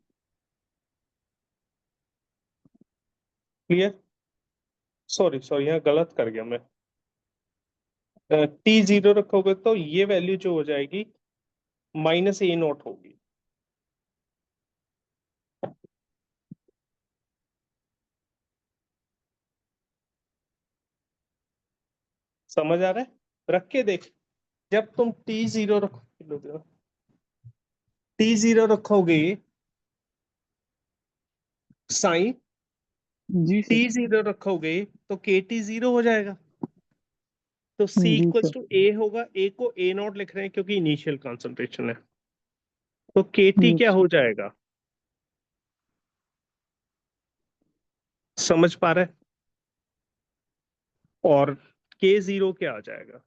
[SPEAKER 1] Clear? Sorry sorry, यहाँ गलत कर गया मैं। टी जीरो रखोगे तो ये वैल्यू जो हो जाएगी माइनस ए नॉट होगी। समझ आ रहा है? रख के देख। जब तुम टी जीरो रखोगे, टी जीरो रखोगे साइन,
[SPEAKER 2] जी
[SPEAKER 1] टी
[SPEAKER 2] सर।
[SPEAKER 1] जीरो रखोगे तो के टी जीरो हो जाएगा। तो सी
[SPEAKER 2] जी
[SPEAKER 1] इक्वल्स
[SPEAKER 2] सर।
[SPEAKER 1] टू ए होगा, ए को ए नॉट लिख रहे हैं क्योंकि इनिशियल कंसंट्रेशन है। तो के टी क्या
[SPEAKER 2] यस।
[SPEAKER 1] हो जाएगा? समझ पा रहे हैं? और के जीरो क्या आ जाएगा?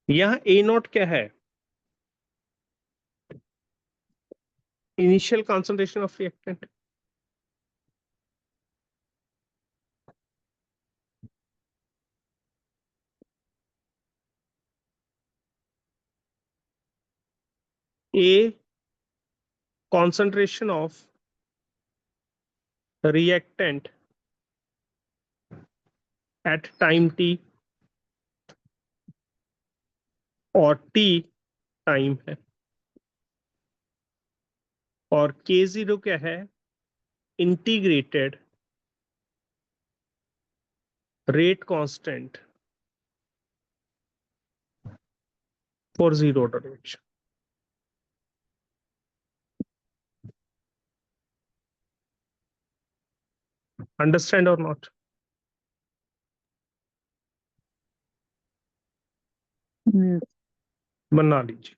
[SPEAKER 1] यहाँ ए नॉट क्या है? Initial concentration of reactant. A, concentration of reactant at time t, और t टाइम है, और K0 क्या है? Integrated rate constant for zero order reaction. Understand और नॉट?
[SPEAKER 2] yes.
[SPEAKER 1] बना लीजिए.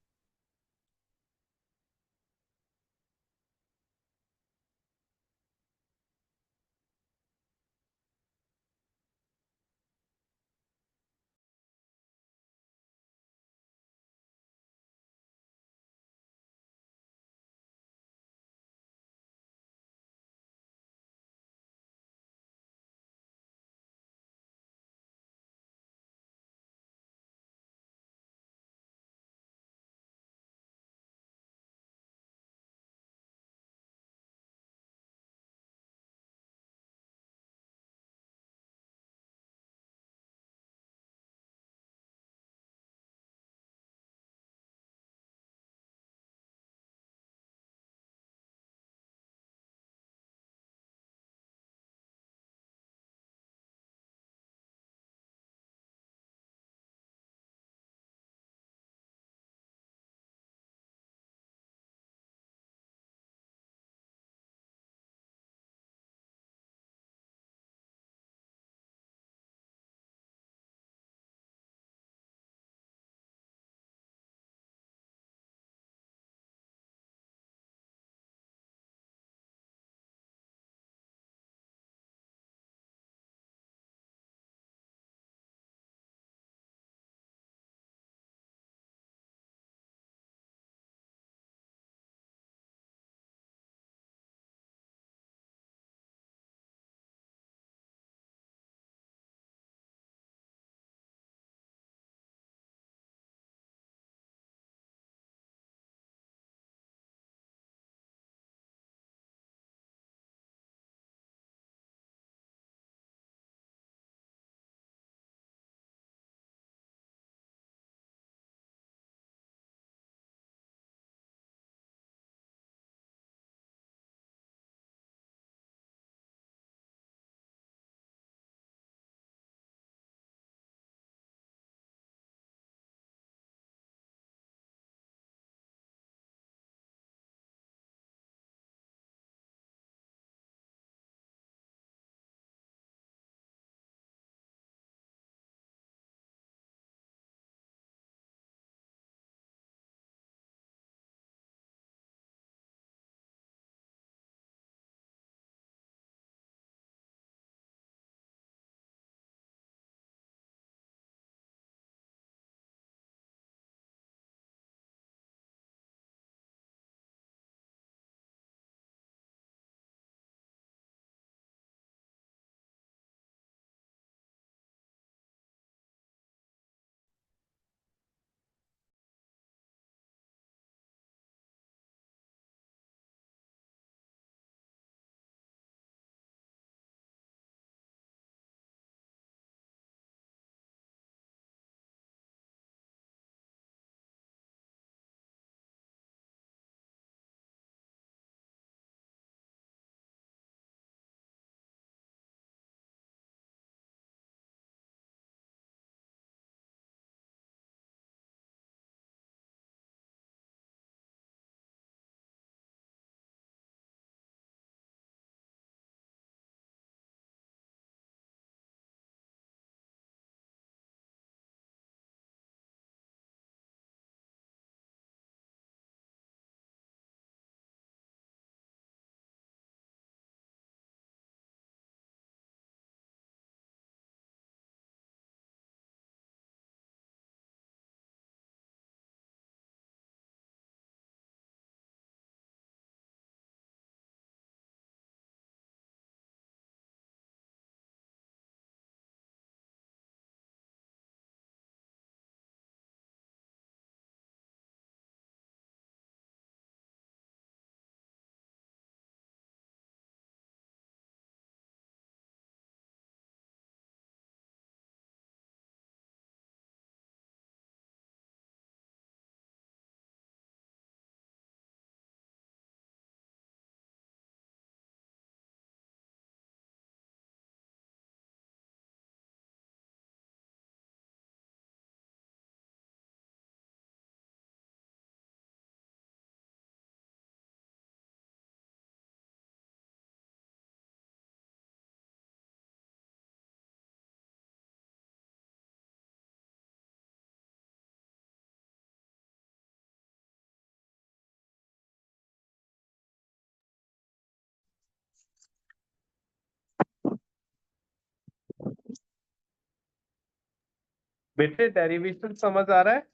[SPEAKER 1] बेटे डेरिवेशन समझ आ रहा है?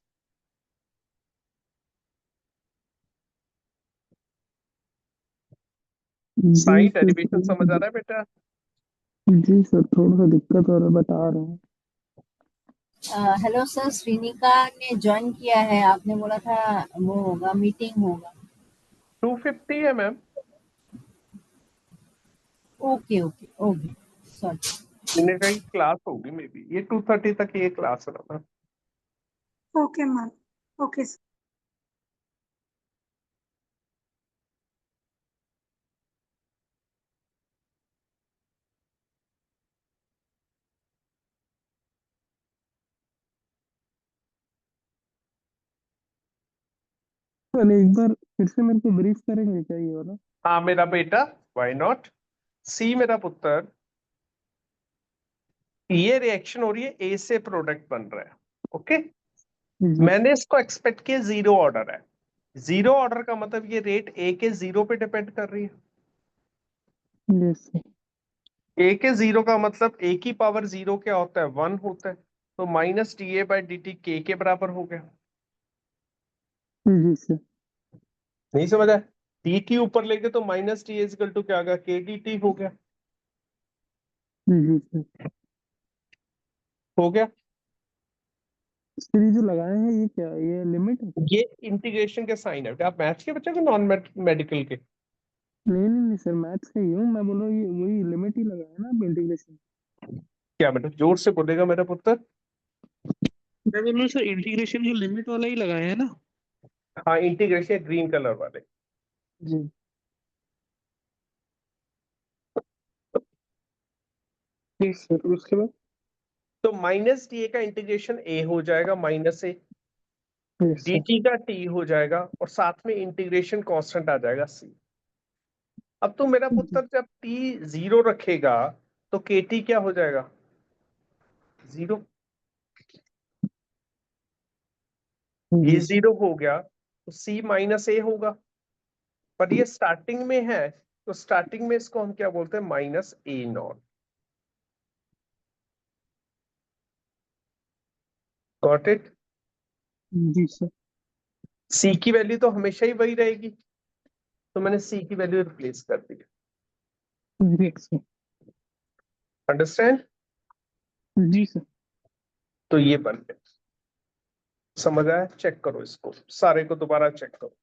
[SPEAKER 2] जी
[SPEAKER 1] साइन
[SPEAKER 2] सर,
[SPEAKER 1] डेरिवेशन समझ आ रहा है बेटा?
[SPEAKER 2] जी सर, थोड़ा सा दिक्कत हो रहा है, बता रहे हैं।
[SPEAKER 5] हेलो सर, श्रीनिका ने ज्वाइन किया है। आपने बोला था वो होगा, मीटिंग होगा।
[SPEAKER 1] 250 है ma'am.
[SPEAKER 5] Okay okay okay, sorry.
[SPEAKER 1] इन्हें कहीं क्लास होगी मे बी, ये 2:30 तक ये क्लास है ना।
[SPEAKER 3] Okay ma'am, okay sir.
[SPEAKER 2] अरे एक बार फिर से मेरे को ब्रीफ करेंगे क्या ये वाला?
[SPEAKER 1] हाँ मेरा बेटा, व्हाई नॉट। सी मेरा पुत्र, ये रिएक्शन हो रही है, ए से प्रोडक्ट बन रहा है। ओके,
[SPEAKER 2] जी
[SPEAKER 1] मैंने इसको एक्सपेक्ट किया जीरो ऑर्डर है। जीरो ऑर्डर का मतलब ये रेट ए के जीरो पे डिपेंड कर रही है।
[SPEAKER 2] Yes sir.
[SPEAKER 1] ए के जीरो का मतलब ए की पावर जीरो क्या होता है, 1 होता है। तो minus D A by D T के बराबर हो गया।
[SPEAKER 2] जी सर।
[SPEAKER 1] नहीं समझ आया? डी टी ऊपर लेके तो माइनस टी इजिकल टू क्या आ गया, के डी टी हो गया।
[SPEAKER 2] जी सर।
[SPEAKER 1] हो गया।
[SPEAKER 2] सर ये जो लगाए हैं ये क्या, ये लिमिट है क्या?
[SPEAKER 1] ये इंटीग्रेशन के साइन है। आप मैथ्स के बच्चे को नॉन मेडिकल के?
[SPEAKER 2] नहीं नहीं नहीं सर, मैथ्स का ही हूँ मैं। बोल रहा हूँ ये वही लिमिट ही लगाया ना आप, इंटीग्रेशन।
[SPEAKER 1] क्या बेटा, जोर से बोलेगा मेरा पुत्र?
[SPEAKER 2] मैं बोल रहा हूँ सर, इंटीग्रेशन जो लिमिट वाला ही लगाया है ना?
[SPEAKER 1] हाँ, इंटीग्रेशन ग्रीन कलर वाले।
[SPEAKER 2] जी। ठीक सर, उसके बाद?
[SPEAKER 1] तो माइनस डी ए का इंटीग्रेशन ए हो जाएगा, minus A.
[SPEAKER 2] Yes
[SPEAKER 1] D
[SPEAKER 2] sir.
[SPEAKER 1] T का टी हो जाएगा, और साथ में इंटीग्रेशन कांस्टेंट आ जाएगा सी। अब तो मेरा
[SPEAKER 2] जी
[SPEAKER 1] पुत्र जब टी जीरो रखेगा तो के टी क्या हो जाएगा, जीरो। ये
[SPEAKER 2] जी सर।
[SPEAKER 1] जीरो हो गया तो सी माइनस ए होगा। पर ये स्टार्टिंग में है, तो स्टार्टिंग में इसको हम क्या बोलते हैं, minus A naught. Got it?
[SPEAKER 2] जी सर।
[SPEAKER 1] सी की वैल्यू तो हमेशा ही वही रहेगी, तो मैंने सी की वैल्यू रिप्लेस कर दी।
[SPEAKER 2] जी सर।
[SPEAKER 1] अंडरस्टैंड?
[SPEAKER 2] जी सर।
[SPEAKER 1] तो ये बन गया। समझ आया? चेक करो इसको, सारे को दोबारा चेक करो।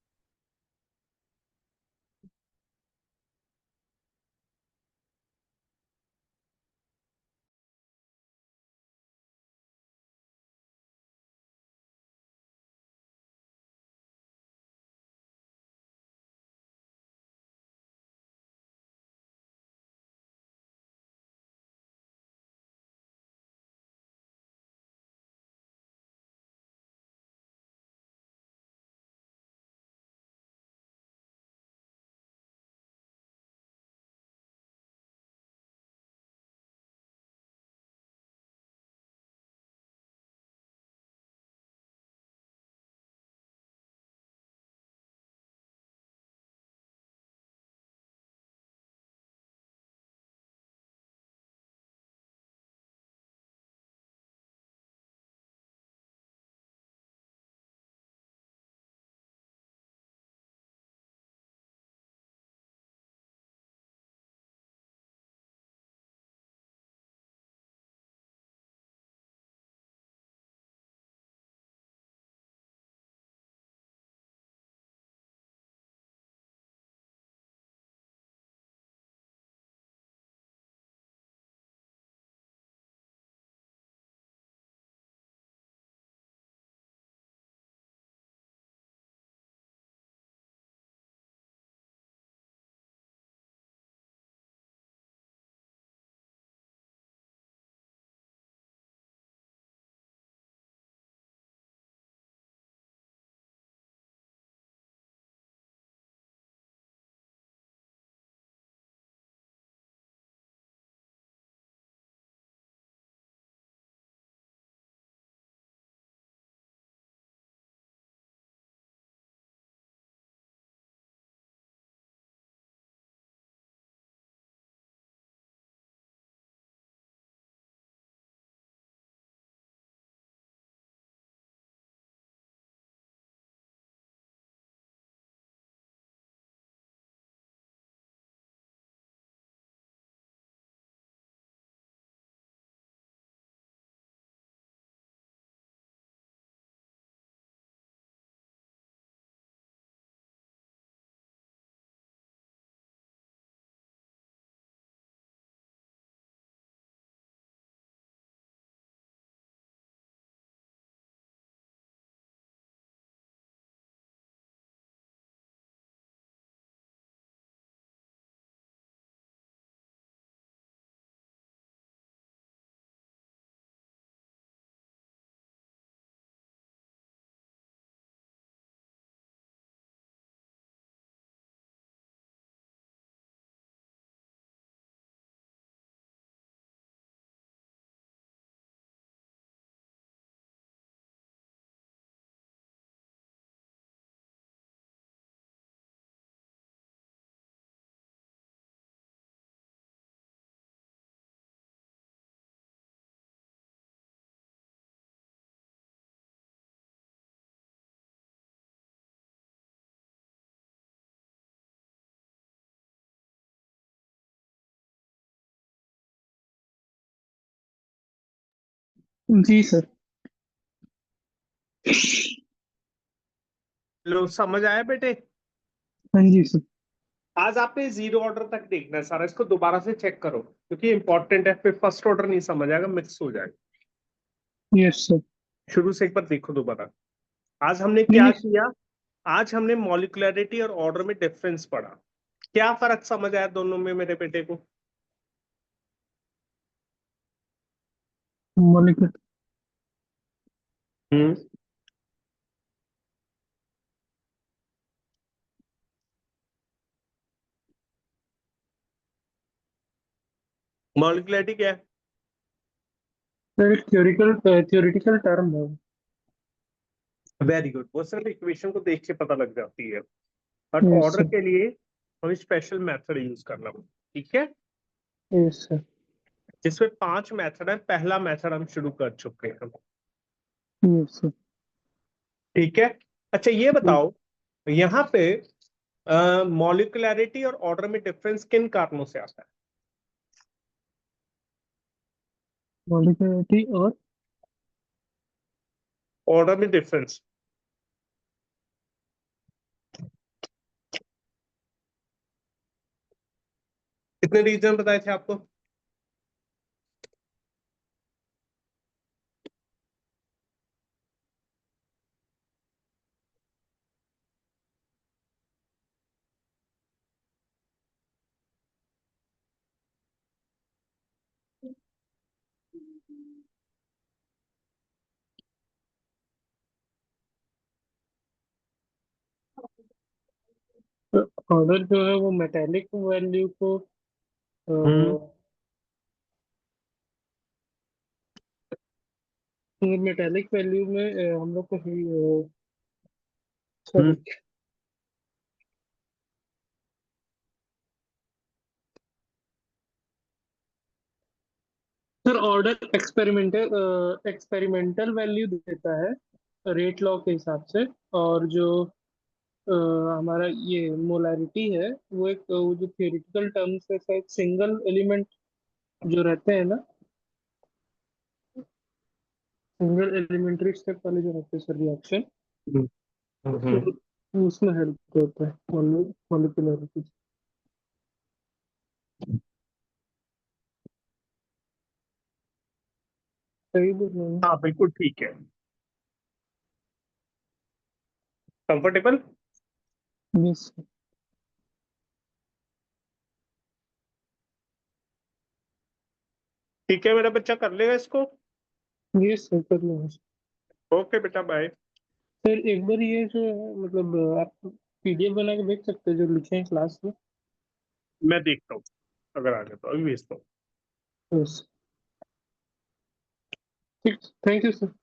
[SPEAKER 2] जी सर।
[SPEAKER 1] लो समझ आया बेटे?
[SPEAKER 2] हाँ जी सर।
[SPEAKER 1] आज आपने जीरो ऑर्डर तक देखना है सारा, इसको दोबारा से चेक करो क्योंकि इंपॉर्टेंट है, फिर फर्स्ट ऑर्डर नहीं समझ आएगा, मिक्स हो जाएगा।
[SPEAKER 2] Yes sir.
[SPEAKER 1] शुरू से एक बार देखो दोबारा। आज हमने
[SPEAKER 2] नहीं
[SPEAKER 1] क्या
[SPEAKER 2] नहीं।
[SPEAKER 1] किया? आज हमने मॉलिक्युलरिटी और ऑर्डर में डिफरेंस पढ़ा। क्या फर्क समझ आया दोनों में मेरे बेटे को?
[SPEAKER 2] मॉलिक्यूलर।
[SPEAKER 1] हम्म। मॉलिक्युलरिटी क्या है?
[SPEAKER 2] सर थ्योरेटिकल टर्म है।
[SPEAKER 1] वेरी गुड, वो सिर्फ इक्वेशन को देख के पता लग जाती है, बट
[SPEAKER 2] यस
[SPEAKER 1] ऑर्डर
[SPEAKER 2] सर।
[SPEAKER 1] के लिए हमें स्पेशल मेथड यूज करना होगा। ठीक है,
[SPEAKER 2] यस सर।
[SPEAKER 1] जिसमें 5 मेथड है, पहला मेथड हम शुरू कर चुके हैं।
[SPEAKER 2] Yes sir.
[SPEAKER 1] ठीक है। अच्छा ये बताओ, यहाँ पे मॉलिक्युलरिटी और ऑर्डर में डिफरेंस किन कारणों से आता है?
[SPEAKER 2] मॉलिक्यूलरिटी और
[SPEAKER 1] ऑर्डर में डिफरेंस कितने रीजन बताए थे आपको?
[SPEAKER 2] ऑर्डर जो है वो मेटेलिक वैल्यू को
[SPEAKER 1] हम्म।
[SPEAKER 2] मेटेलिक वैल्यू में हम लोग को
[SPEAKER 1] hmm.
[SPEAKER 2] Sorry sir order experimental value देता है रेट लॉ के हिसाब से। और जो अ, हमारा ये मोलारिटी है वो एक वो जो थियोरेटिकल टर्म्स है शायद सिंगल एलिमेंट जो रहते हैं ना, सिंगल एलिमेंट्री स्टेप वाले जो रहते हैं सर रिएक्शन,
[SPEAKER 1] हम्म। हम्म।
[SPEAKER 2] उसमें हेल्प करता है मॉलिक्यूलरिटी। सही बोल रहे हैं।
[SPEAKER 1] हाँ बिल्कुल ठीक है। कंफर्टेबल?
[SPEAKER 2] यस।
[SPEAKER 1] ठीक है, मेरा बच्चा कर लेगा इसको।
[SPEAKER 2] यस सर कर लेंगे।
[SPEAKER 1] ओके बेटा, बाय।
[SPEAKER 2] सर एक बार ये जो है मतलब आप पीडीएफ बना के देख सकते हैं जो लिखे हैं क्लास में।
[SPEAKER 1] मैं देखता हूँ, अगर आ गया तो अभी भेजता हूँ।
[SPEAKER 2] यस। ठीक। Thank you sir.